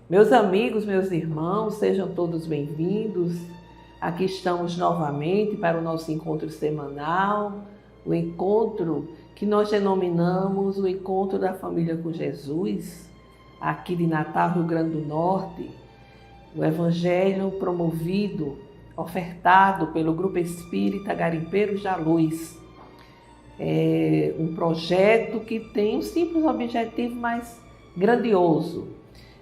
Meus amigos, meus irmãos, sejam todos bem-vindos. Aqui estamos novamente para o nosso encontro semanal, o encontro que nós denominamos o Encontro da Família com Jesus, aqui de Natal, Rio Grande do Norte. O Evangelho promovido, ofertado pelo Grupo Espírita Garimpeiros da Luz. É um projeto que tem um simples objetivo, mas grandioso,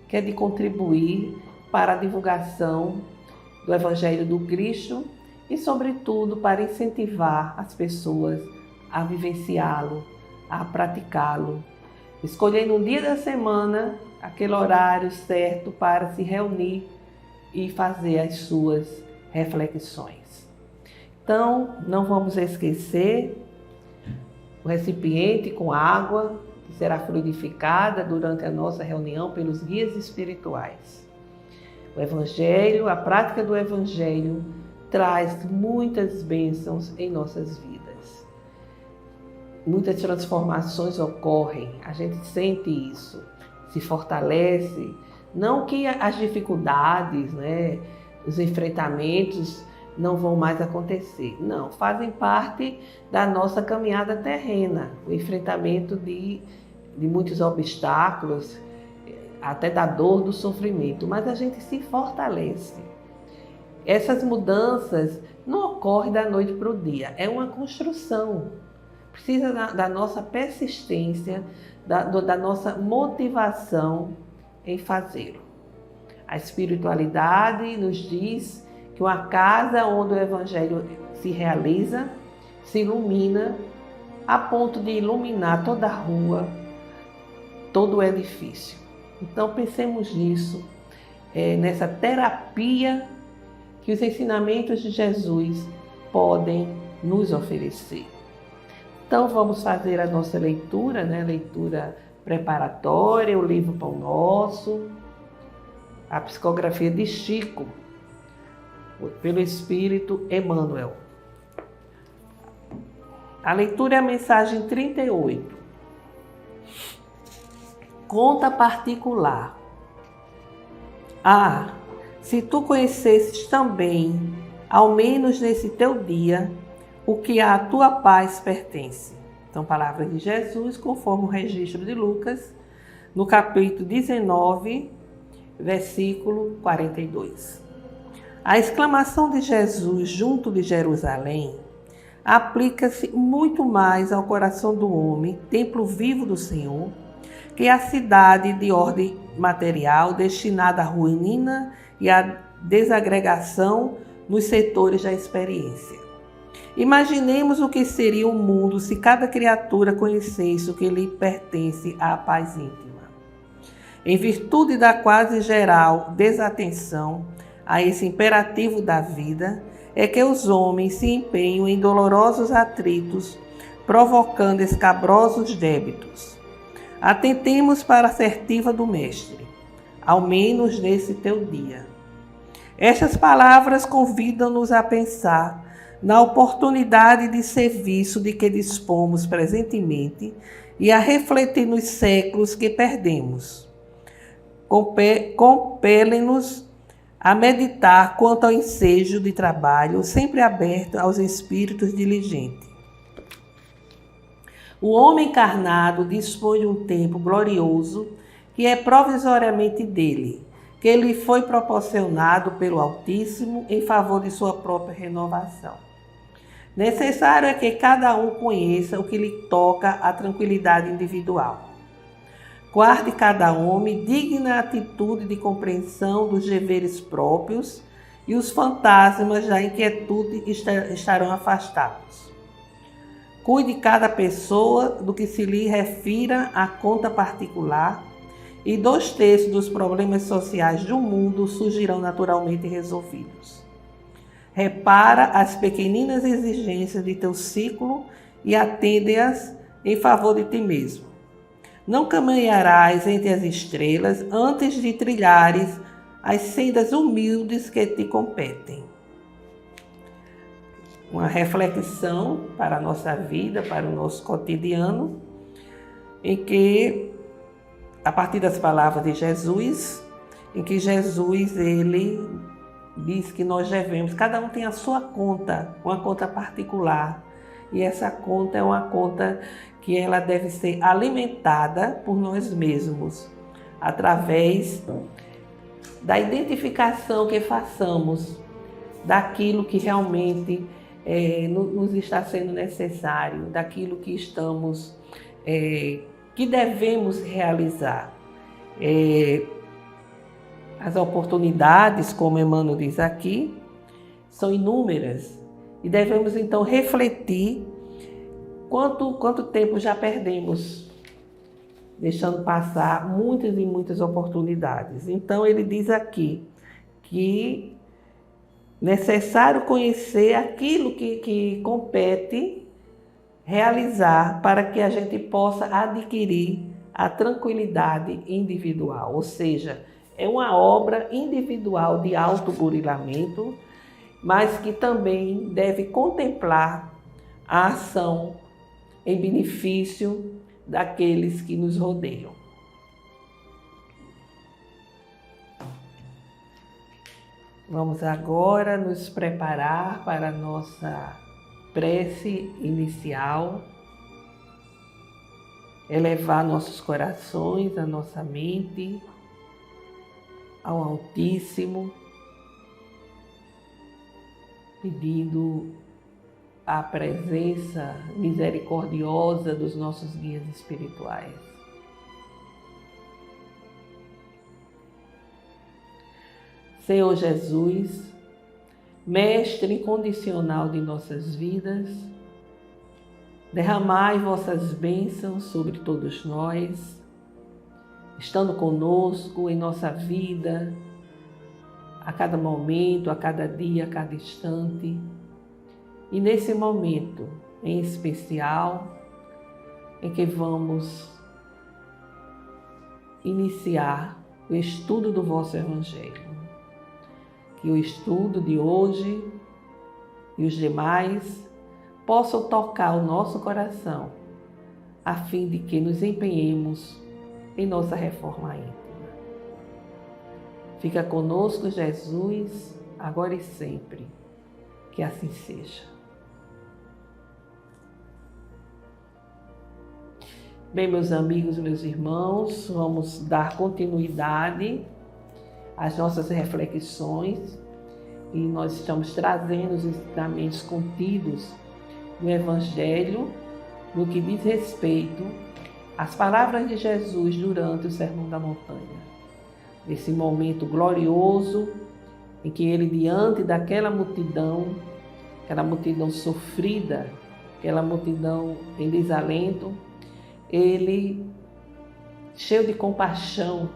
que é de contribuir para a divulgação do Evangelho do Cristo e, sobretudo, para incentivar as pessoas a vivenciá-lo, a praticá-lo, escolhendo um dia da semana aquele horário certo para se reunir e fazer as suas reflexões. Então, não vamos esquecer o recipiente com água, que será fluidificada durante a nossa reunião pelos guias espirituais. O Evangelho, a prática do Evangelho, traz muitas bênçãos em nossas vidas. Muitas transformações ocorrem, a gente sente isso, se fortalece. Não que as dificuldades, os enfrentamentos não vão mais acontecer. Não, fazem parte da nossa caminhada terrena, o enfrentamento de muitos obstáculos, até da dor, do sofrimento, mas a gente se fortalece. Essas mudanças não ocorrem da noite para o dia, é uma construção. Precisa da nossa persistência, da nossa motivação em fazê-lo. A espiritualidade nos diz que uma casa onde o Evangelho se realiza, se ilumina, a ponto de iluminar toda a rua, todo o edifício. Então pensemos nisso, nessa terapia que os ensinamentos de Jesus podem nos oferecer. Então vamos fazer a nossa leitura, leitura preparatória, o livro Pão Nosso, a psicografia de Chico, pelo Espírito Emmanuel. A leitura é a mensagem 38. Conta particular. Ah, se tu conhecesses também, ao menos nesse teu dia, o que à tua paz pertence. Então, palavras de Jesus, conforme o registro de Lucas, no capítulo 19, versículo 42. A exclamação de Jesus junto de Jerusalém aplica-se muito mais ao coração do homem, templo vivo do Senhor, que a cidade de ordem material destinada à ruína e à desagregação nos setores da experiência. Imaginemos o que seria o mundo se cada criatura conhecesse o que lhe pertence à paz íntima. Em virtude da quase geral desatenção a esse imperativo da vida, é que os homens se empenham em dolorosos atritos, provocando escabrosos débitos. Atentemos para a assertiva do Mestre, ao menos nesse teu dia. Estas palavras convidam-nos a pensar na oportunidade de serviço de que dispomos presentemente e a refletir nos séculos que perdemos. Compelem-nos a meditar quanto ao ensejo de trabalho sempre aberto aos espíritos diligentes. O homem encarnado dispõe de um tempo glorioso que é provisoriamente dele, que lhe foi proporcionado pelo Altíssimo em favor de sua própria renovação. Necessário é que cada um conheça o que lhe toca à tranquilidade individual. Guarde cada homem digna atitude de compreensão dos deveres próprios e os fantasmas da inquietude estarão afastados. Cuide cada pessoa do que se lhe refira à conta particular e 2/3 dos problemas sociais do mundo surgirão naturalmente resolvidos. Repara as pequeninas exigências de teu ciclo e atende-as em favor de ti mesmo. Não caminharás entre as estrelas antes de trilhares as sendas humildes que te competem. Uma reflexão para a nossa vida, para o nosso cotidiano, em que, a partir das palavras de Jesus, em que Jesus, ele diz que nós devemos, cada um tem a sua conta, uma conta particular, e essa conta é uma conta que ela deve ser alimentada por nós mesmos, através da identificação que façamos daquilo que realmente nos está sendo necessário, daquilo que estamos, que devemos realizar. As oportunidades, como Emmanuel diz aqui, são inúmeras e devemos então refletir quanto tempo já perdemos, deixando passar muitas e muitas oportunidades. Então ele diz aqui que necessário conhecer aquilo que compete realizar para que a gente possa adquirir a tranquilidade individual, ou seja, é uma obra individual de autoburilamento, mas que também deve contemplar a ação em benefício daqueles que nos rodeiam. Vamos agora nos preparar para a nossa prece inicial, elevar nossos corações, a nossa mente ao Altíssimo, pedindo a presença misericordiosa dos nossos guias espirituais. Senhor Jesus, Mestre incondicional de nossas vidas, derramai vossas bênçãos sobre todos nós, estando conosco em nossa vida, a cada momento, a cada dia, a cada instante. E nesse momento em especial, em que vamos iniciar o estudo do vosso Evangelho. Que o estudo de hoje e os demais possam tocar o nosso coração, a fim de que nos empenhemos em nossa reforma íntima. Fica conosco, Jesus, agora e sempre. Que assim seja. Bem, meus amigos, meus irmãos, vamos dar continuidade às nossas reflexões e nós estamos trazendo os ensinamentos contidos no Evangelho no que diz respeito às palavras de Jesus durante o Sermão da Montanha. Nesse momento glorioso em que ele, diante daquela multidão, aquela multidão sofrida, aquela multidão em desalento, ele, cheio de compaixão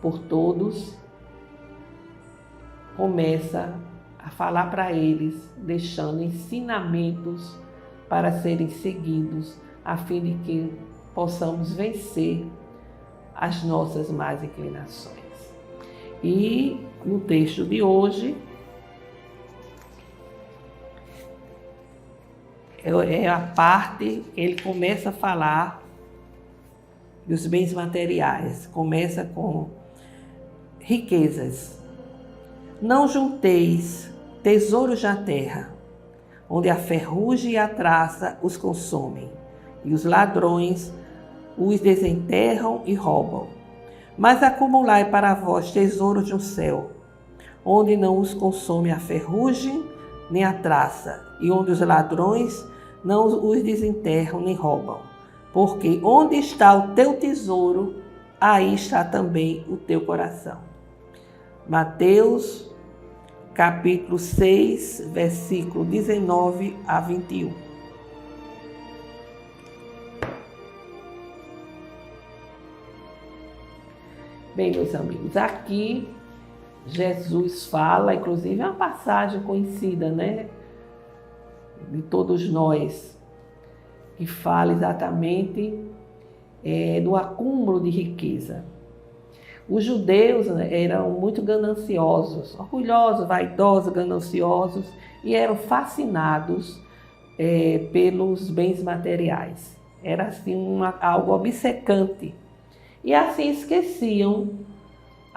por todos, começa a falar para eles, deixando ensinamentos para serem seguidos, a fim de que possamos vencer as nossas más inclinações. E no texto de hoje, é a parte que ele começa a falar dos bens materiais, começa com riquezas. Não junteis tesouros na terra, onde a ferrugem e a traça os consomem, e os ladrões os desenterram e roubam. Mas acumulai para vós tesouros no céu, onde não os consome a ferrugem nem a traça, e onde os ladrões não os desenterram nem roubam. Porque onde está o teu tesouro, aí está também o teu coração. Mateus, capítulo 6, versículo 19 a 21. Bem, meus amigos, aqui Jesus fala, inclusive é uma passagem conhecida, né, de todos nós, que fala exatamente do acúmulo de riqueza. Os judeus eram muito gananciosos, orgulhosos, vaidosos, gananciosos, e eram fascinados pelos bens materiais. Era assim algo obcecante. E assim esqueciam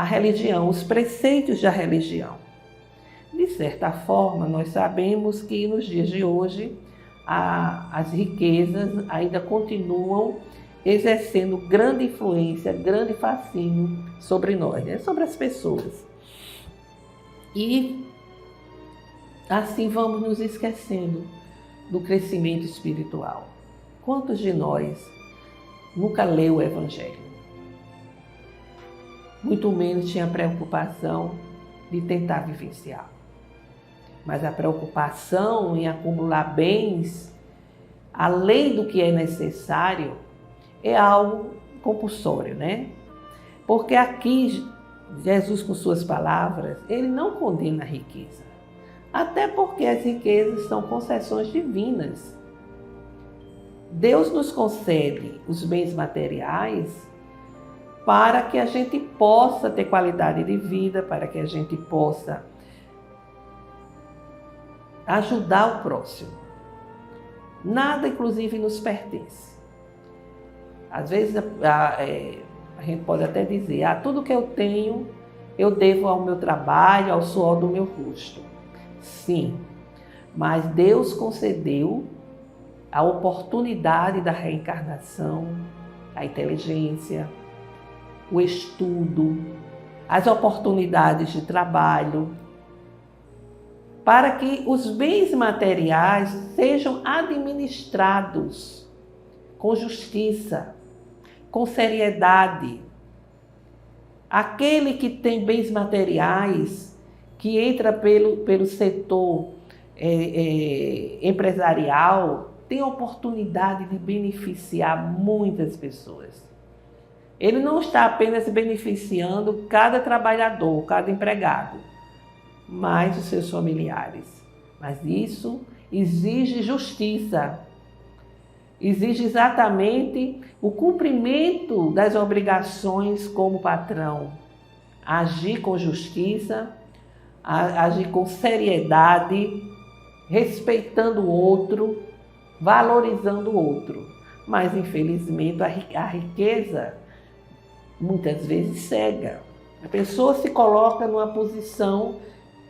a religião, os preceitos da religião. De certa forma, nós sabemos que nos dias de hoje as riquezas ainda continuam exercendo grande influência, grande fascínio sobre nós, né? Sobre as pessoas. E assim vamos nos esquecendo do crescimento espiritual. Quantos de nós nunca leu o Evangelho? Muito menos tinha preocupação de tentar vivenciar. Mas a preocupação em acumular bens, além do que é necessário, é algo compulsório, né? Porque aqui, Jesus, com suas palavras, ele não condena a riqueza. Até porque as riquezas são concessões divinas. Deus nos concede os bens materiais para que a gente possa ter qualidade de vida, para que a gente possa ajudar o próximo. Nada, inclusive, nos pertence. Às vezes a gente pode até dizer, tudo que eu tenho eu devo ao meu trabalho, ao suor do meu rosto. Sim, mas Deus concedeu a oportunidade da reencarnação, a inteligência, o estudo, as oportunidades de trabalho, para que os bens materiais sejam administrados com justiça, com seriedade. Aquele que tem bens materiais, que entra pelo setor empresarial, tem a oportunidade de beneficiar muitas pessoas. Ele não está apenas beneficiando cada trabalhador, cada empregado, mas os seus familiares. Mas isso exige justiça, exige exatamente o cumprimento das obrigações como patrão, agir com justiça, agir com seriedade, respeitando o outro, valorizando o outro. Mas, infelizmente, a riqueza muitas vezes cega. A pessoa se coloca numa posição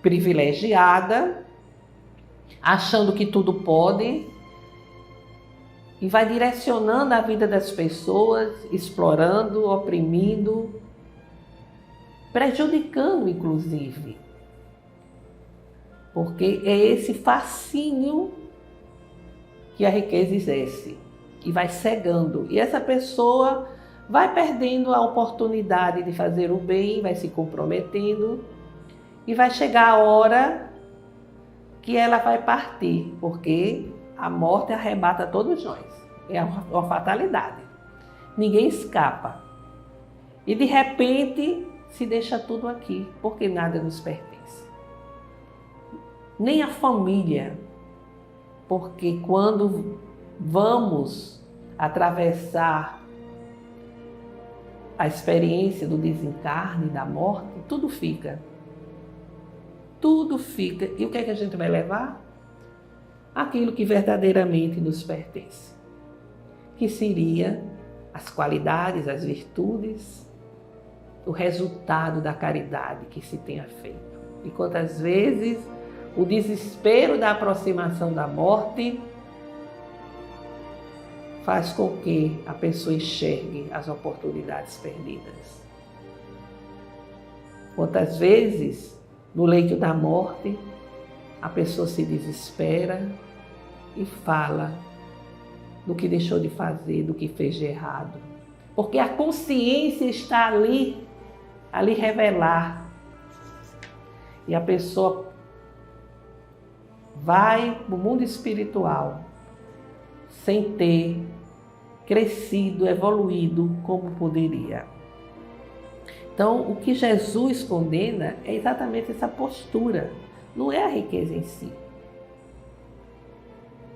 privilegiada, achando que tudo pode, e vai direcionando a vida das pessoas, explorando, oprimindo, prejudicando, inclusive. Porque é esse fascínio que a riqueza exerce, e vai cegando. E essa pessoa vai perdendo a oportunidade de fazer o bem, vai se comprometendo, e vai chegar a hora que ela vai partir, porque a morte arrebata todos nós. É uma fatalidade. Ninguém escapa. E de repente se deixa tudo aqui, porque nada nos pertence. Nem a família, porque quando vamos atravessar a experiência do desencarne, da morte, tudo fica. Tudo fica. E o que é que a gente vai levar? Aquilo que verdadeiramente nos pertence, que seria as qualidades, as virtudes, o resultado da caridade que se tenha feito. E quantas vezes o desespero da aproximação da morte faz com que a pessoa enxergue as oportunidades perdidas. Quantas vezes, no leito da morte, a pessoa se desespera e fala do que deixou de fazer, do que fez de errado. Porque a consciência está ali revelar. E a pessoa vai para o mundo espiritual sem ter crescido, evoluído como poderia. Então, o que Jesus condena é exatamente essa postura, não é a riqueza em si.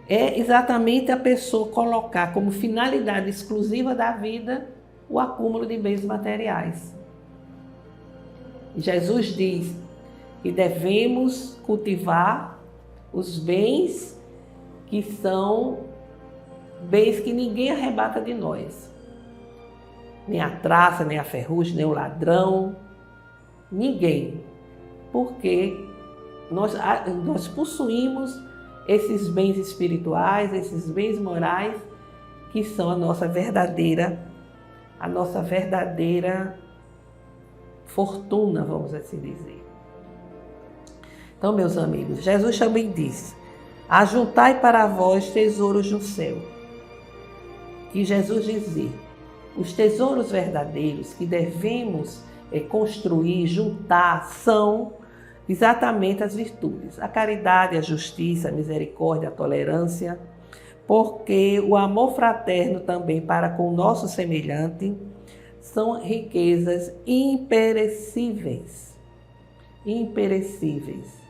É exatamente a pessoa colocar como finalidade exclusiva da vida o acúmulo de bens materiais. Jesus diz que devemos cultivar os bens que são bens que ninguém arrebata de nós. Nem a traça, nem a ferrugem, nem o ladrão. Ninguém. Porque nós possuímos esses bens espirituais, esses bens morais, que são a nossa verdadeira fortuna, vamos assim dizer. Então, meus amigos, Jesus também disse: ajuntai para vós tesouros no céu. E Jesus dizia: os tesouros verdadeiros que devemos construir, juntar, são exatamente as virtudes: a caridade, a justiça, a misericórdia, a tolerância, porque o amor fraterno também para com o nosso semelhante são riquezas imperecíveis. Imperecíveis.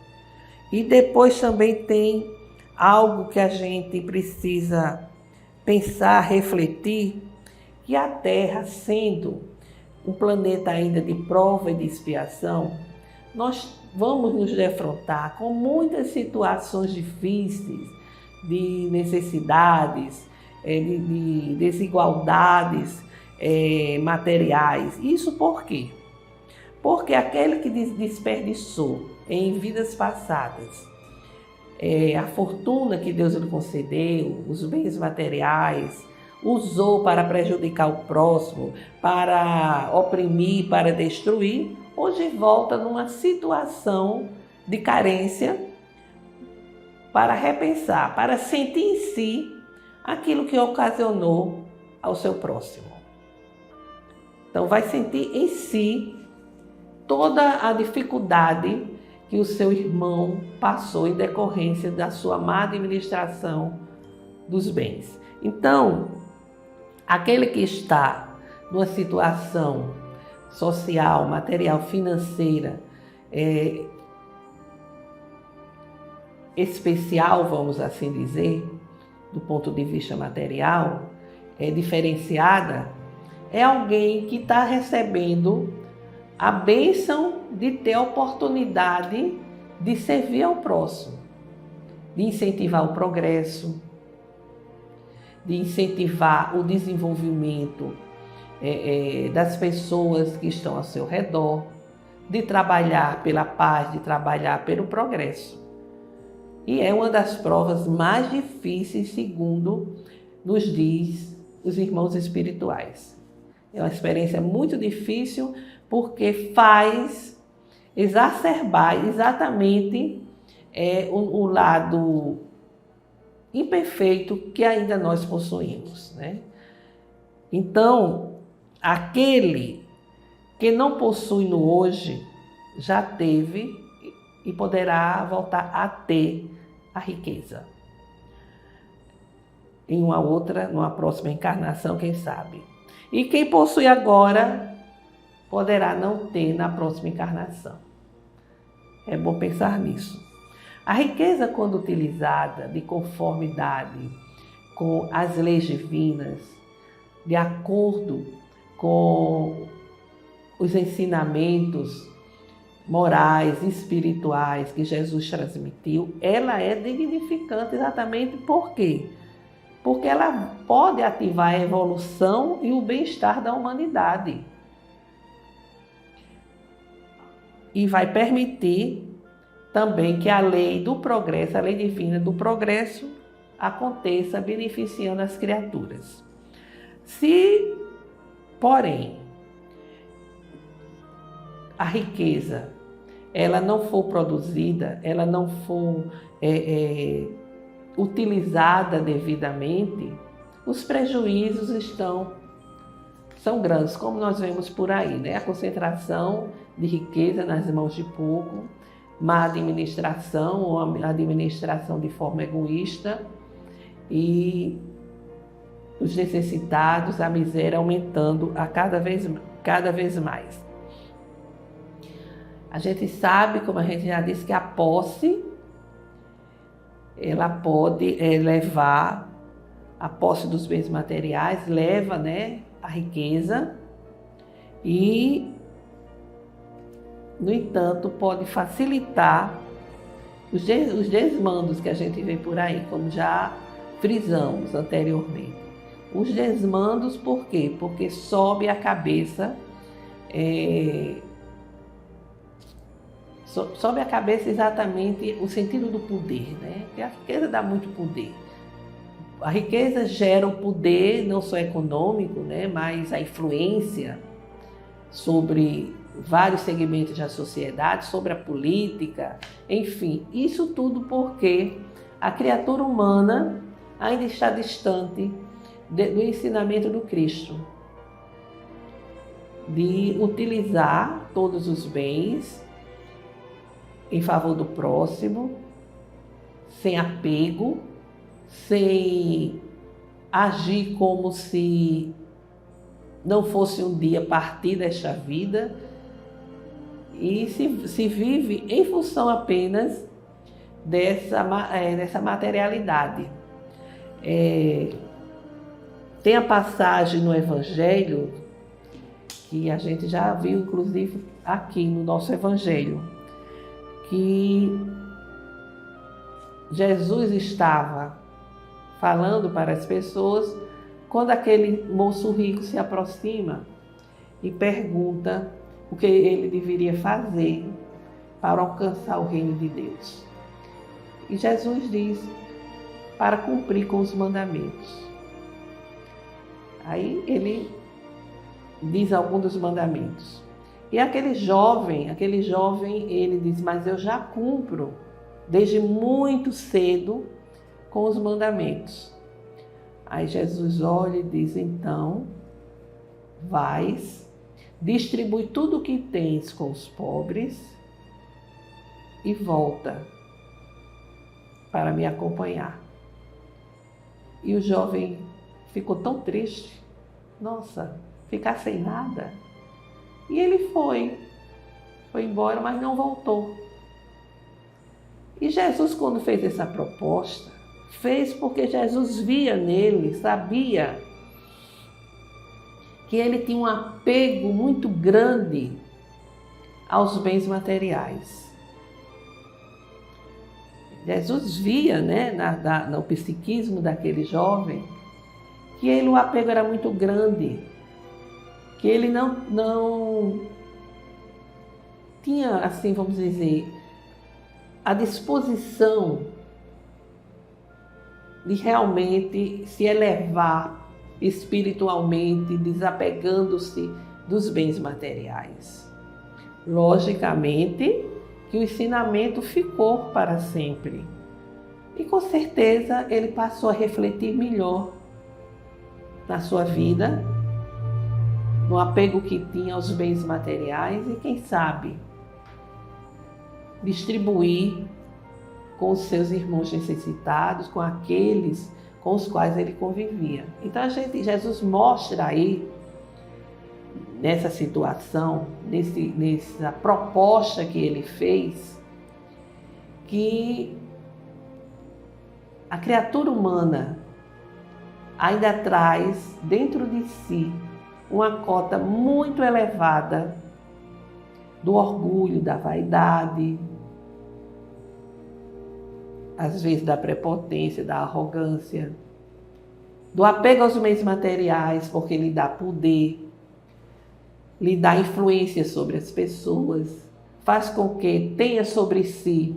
E depois também tem algo que a gente precisa pensar, refletir, que a Terra, sendo um planeta ainda de prova e de expiação, nós vamos nos defrontar com muitas situações difíceis, de necessidades, de desigualdades materiais. Isso por quê? Porque aquele que desperdiçou em vidas passadas a fortuna que Deus lhe concedeu, os bens materiais, usou para prejudicar o próximo, para oprimir, para destruir, hoje volta numa situação de carência para repensar, para sentir em si aquilo que ocasionou ao seu próximo. Então vai sentir em si toda a dificuldade que o seu irmão passou em decorrência da sua má administração dos bens. Então, aquele que está numa situação social, material, financeira especial, vamos assim dizer, do ponto de vista material, diferenciada, é alguém que está recebendo a bênção de ter a oportunidade de servir ao próximo, de incentivar o progresso, de incentivar o desenvolvimento das pessoas que estão ao seu redor, de trabalhar pela paz, de trabalhar pelo progresso. E é uma das provas mais difíceis, segundo nos diz os irmãos espirituais. É uma experiência muito difícil porque faz exacerbar exatamente o lado imperfeito que ainda nós possuímos, né? Então, aquele que não possui no hoje, já teve e poderá voltar a ter a riqueza. Em numa próxima encarnação, quem sabe. E quem possui agora, poderá não ter na próxima encarnação. É bom pensar nisso. A riqueza, quando utilizada de conformidade com as leis divinas, de acordo com os ensinamentos morais, espirituais que Jesus transmitiu, ela é dignificante exatamente por quê? Porque ela pode ativar a evolução e o bem-estar da humanidade. E vai permitir também que a lei do progresso, a lei divina do progresso, aconteça beneficiando as criaturas. Se, porém, a riqueza ela não for produzida, ela não for utilizada devidamente, os prejuízos são grandes, como nós vemos por aí, né? A concentração de riqueza nas mãos de pouco, má administração ou administração de forma egoísta e os necessitados, a miséria aumentando cada vez mais. A gente sabe, como a gente já disse, que a posse ela pode levar, a posse dos bens materiais leva, né, a riqueza e, no entanto, pode facilitar os desmandos que a gente vê por aí, como já frisamos anteriormente. Os desmandos, por quê? Porque sobe a cabeça sobe a cabeça exatamente o sentido do poder, né? Porque a riqueza dá muito poder. A riqueza gera o poder, não só econômico, né? Mas a influência sobre vários segmentos da sociedade, sobre a política, enfim. Isso tudo porque a criatura humana ainda está distante do ensinamento do Cristo, de utilizar todos os bens em favor do próximo, sem apego, sem agir como se não fosse um dia partir desta vida, e se vive em função apenas dessa materialidade. Tem a passagem no Evangelho, que a gente já viu inclusive aqui no nosso Evangelho, que Jesus estava falando para as pessoas quando aquele moço rico se aproxima e pergunta o que ele deveria fazer para alcançar o reino de Deus. E Jesus diz, para cumprir com os mandamentos. Aí ele diz alguns dos mandamentos. E aquele jovem, ele diz, mas eu já cumpro desde muito cedo com os mandamentos. Aí Jesus olha e diz, então, vais, distribui tudo o que tens com os pobres e volta para me acompanhar. E o jovem ficou tão triste, nossa, ficar sem nada. E ele foi embora, mas não voltou. E Jesus, quando fez essa proposta, fez porque Jesus via nele, sabia que ele tinha um apego muito grande aos bens materiais. Jesus via, né, no psiquismo daquele jovem, que o apego era muito grande, que ele não tinha, assim, vamos dizer, a disposição de realmente se elevar espiritualmente, desapegando-se dos bens materiais. Logicamente que o ensinamento ficou para sempre. E com certeza ele passou a refletir melhor na sua vida, no apego que tinha aos bens materiais e, quem sabe, distribuir com os seus irmãos necessitados, com aqueles com os quais ele convivia. Então Jesus mostra aí, nessa situação, nessa proposta que ele fez, que a criatura humana ainda traz dentro de si uma cota muito elevada do orgulho, da vaidade, às vezes da prepotência, da arrogância, do apego aos bens materiais, porque lhe dá poder, lhe dá influência sobre as pessoas, faz com que tenha sobre si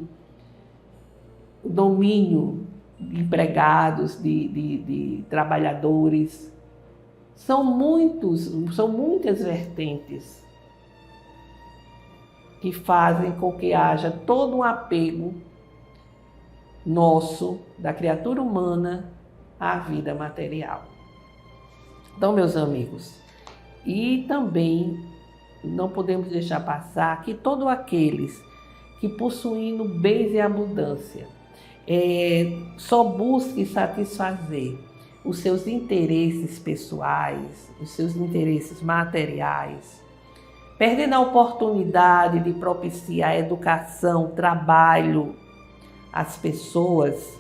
o domínio de empregados, de trabalhadores. São muitas vertentes que fazem com que haja todo um apego nosso, da criatura humana, à vida material. Então, meus amigos, e também não podemos deixar passar que todos aqueles que possuindo bens em abundância, só busquem satisfazer os seus interesses pessoais, os seus interesses materiais, perdendo a oportunidade de propiciar educação, trabalho às pessoas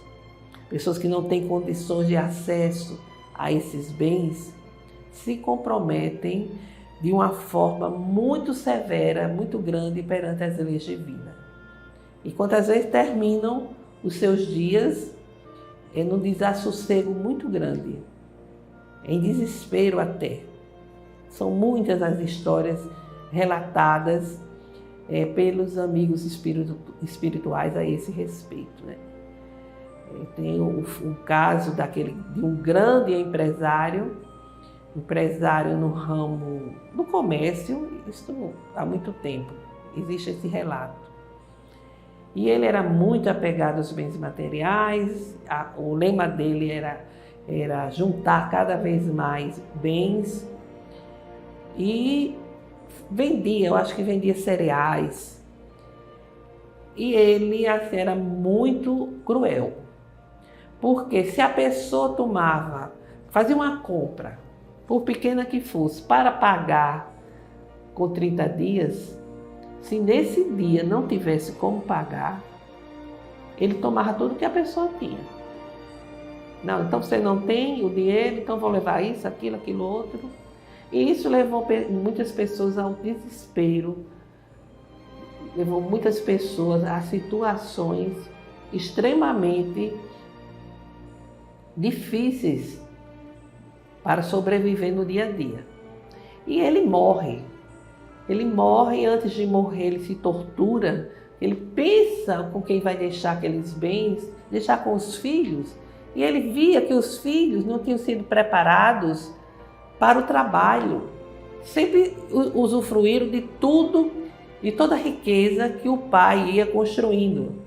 que não têm condições de acesso a esses bens, se comprometem de uma forma muito severa, muito grande perante as leis divinas. E quantas vezes terminam os seus dias num desassossego muito grande, em desespero até. São muitas as histórias relatadas pelos amigos espirituais a esse respeito, né? Tem o caso de um grande empresário no ramo do comércio, isso há muito tempo, existe esse relato. E ele era muito apegado aos bens materiais, o lema dele era juntar cada vez mais bens e vendia, eu acho que vendia cereais. E ele assim, era muito cruel, porque se a pessoa fazia uma compra, por pequena que fosse, para pagar com 30 dias, se nesse dia não tivesse como pagar, ele tomava tudo que a pessoa tinha. Não, então você não tem o dinheiro, então vou levar isso, aquilo, outro. E isso levou muitas pessoas ao desespero, levou muitas pessoas a situações extremamente difíceis para sobreviver no dia a dia. E ele morre. Ele morre, e antes de morrer ele se tortura, ele pensa com quem vai deixar aqueles bens, deixar com os filhos, e ele via que os filhos não tinham sido preparados para o trabalho, sempre usufruíram de tudo, de toda a riqueza que o pai ia construindo.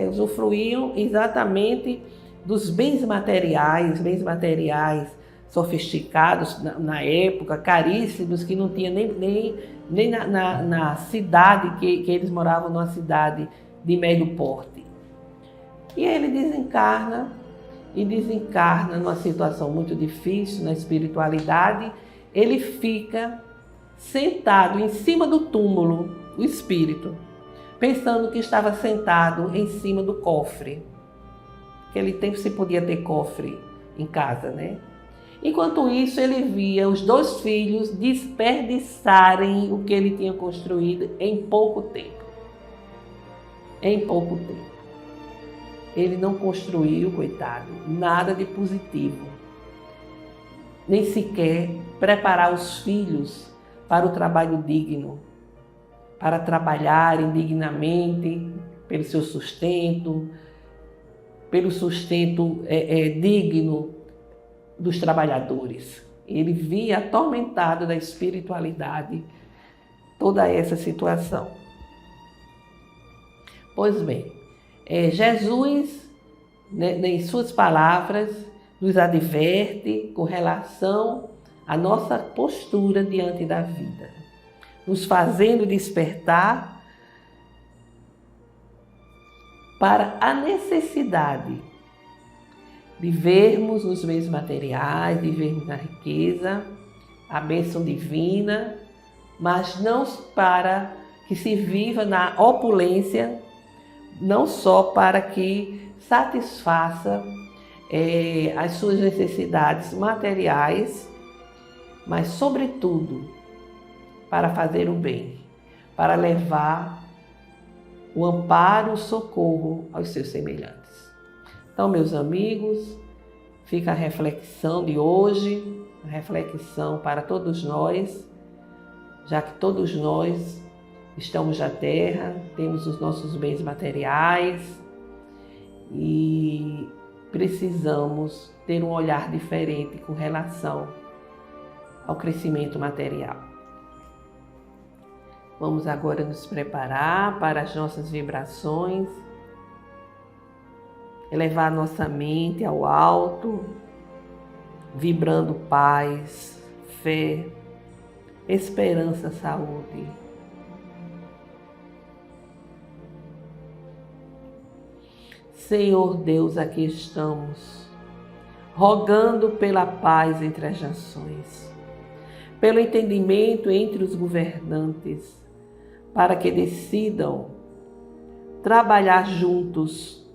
Usufruíam exatamente dos bens materiais sofisticados na época, caríssimos, que não tinha nem na cidade que eles moravam, numa cidade de médio porte. E ele desencarna numa situação muito difícil na espiritualidade. Ele fica sentado em cima do túmulo, o espírito, pensando que estava sentado em cima do cofre. Naquele tempo se podia ter cofre em casa, né? Enquanto isso, ele via os 2 filhos desperdiçarem o que ele tinha construído em pouco tempo. Em pouco tempo. Ele não construiu, coitado, nada de positivo. Nem sequer preparar os filhos para o trabalho digno, para trabalharem dignamente pelo seu sustento, pelo sustento digno dos trabalhadores. Ele via atormentado da espiritualidade toda essa situação. Pois bem, Jesus, em suas palavras, nos adverte com relação à nossa postura diante da vida, nos fazendo despertar para a necessidade de vermos os bens materiais, de vermos na riqueza, a bênção divina, mas não para que se viva na opulência, não só para que satisfaça as suas necessidades materiais, mas sobretudo para fazer o bem, para levar o amparo, o socorro aos seus semelhantes. Então, meus amigos, fica a reflexão de hoje, a reflexão para todos nós, já que todos nós estamos na Terra, temos os nossos bens materiais e precisamos ter um olhar diferente com relação ao crescimento material. Vamos agora nos preparar para as nossas vibrações, elevar nossa mente ao alto, vibrando paz, fé, esperança, saúde. Senhor Deus, aqui estamos, rogando pela paz entre as nações, pelo entendimento entre os governantes, para que decidam trabalhar juntos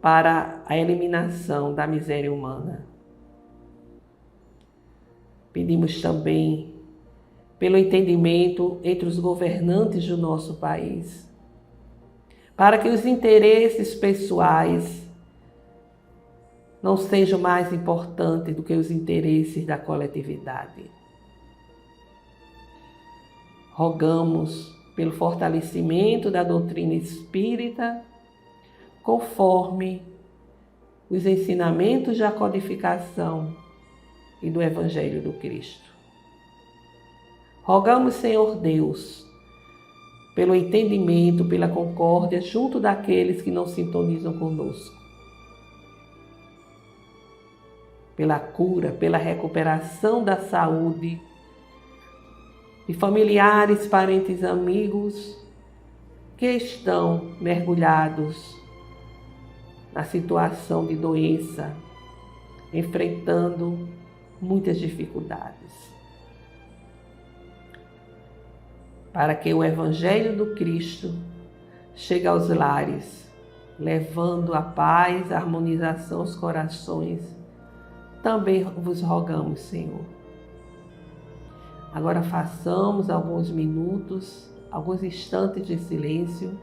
para a eliminação da miséria humana. Pedimos também pelo entendimento entre os governantes do nosso país, para que os interesses pessoais não sejam mais importantes do que os interesses da coletividade. Rogamos pelo fortalecimento da doutrina espírita, conforme os ensinamentos da codificação e do Evangelho do Cristo. Rogamos, Senhor Deus, pelo entendimento, pela concórdia junto daqueles que não sintonizam conosco, pela cura, pela recuperação da saúde de familiares, parentes, amigos que estão mergulhados na situação de doença, enfrentando muitas dificuldades. Para que o Evangelho do Cristo chegue aos lares, levando a paz, a harmonização aos corações, também vos rogamos, Senhor. Agora façamos alguns minutos, alguns instantes de silêncio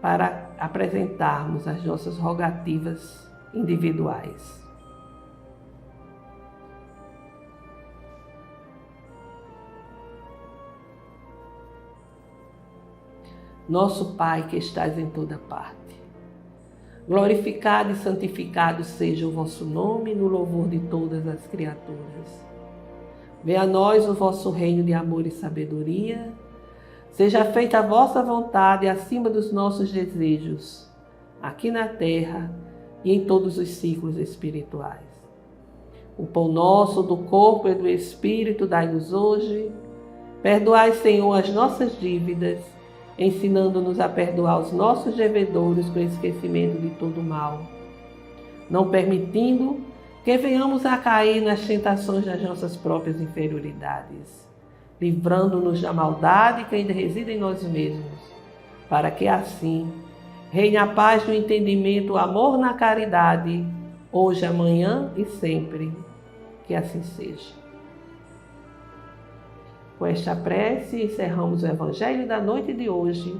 para apresentarmos as nossas rogativas individuais. Nosso Pai que estás em toda parte, glorificado e santificado seja o vosso nome no louvor de todas as criaturas. Venha a nós o vosso reino de amor e sabedoria. Seja feita a vossa vontade acima dos nossos desejos, aqui na terra e em todos os ciclos espirituais. O pão nosso do corpo e do espírito dai-nos hoje. Perdoai, Senhor, as nossas dívidas, ensinando-nos a perdoar os nossos devedores com esquecimento de todo mal, não permitindo que venhamos a cair nas tentações das nossas próprias inferioridades, livrando-nos da maldade que ainda reside em nós mesmos, para que assim reine a paz do entendimento, o amor na caridade, hoje, amanhã e sempre. Que assim seja. Com esta prece, encerramos o Evangelho da noite de hoje,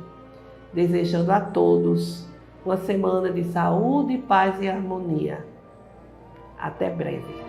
desejando a todos uma semana de saúde, paz e harmonia. Até breve.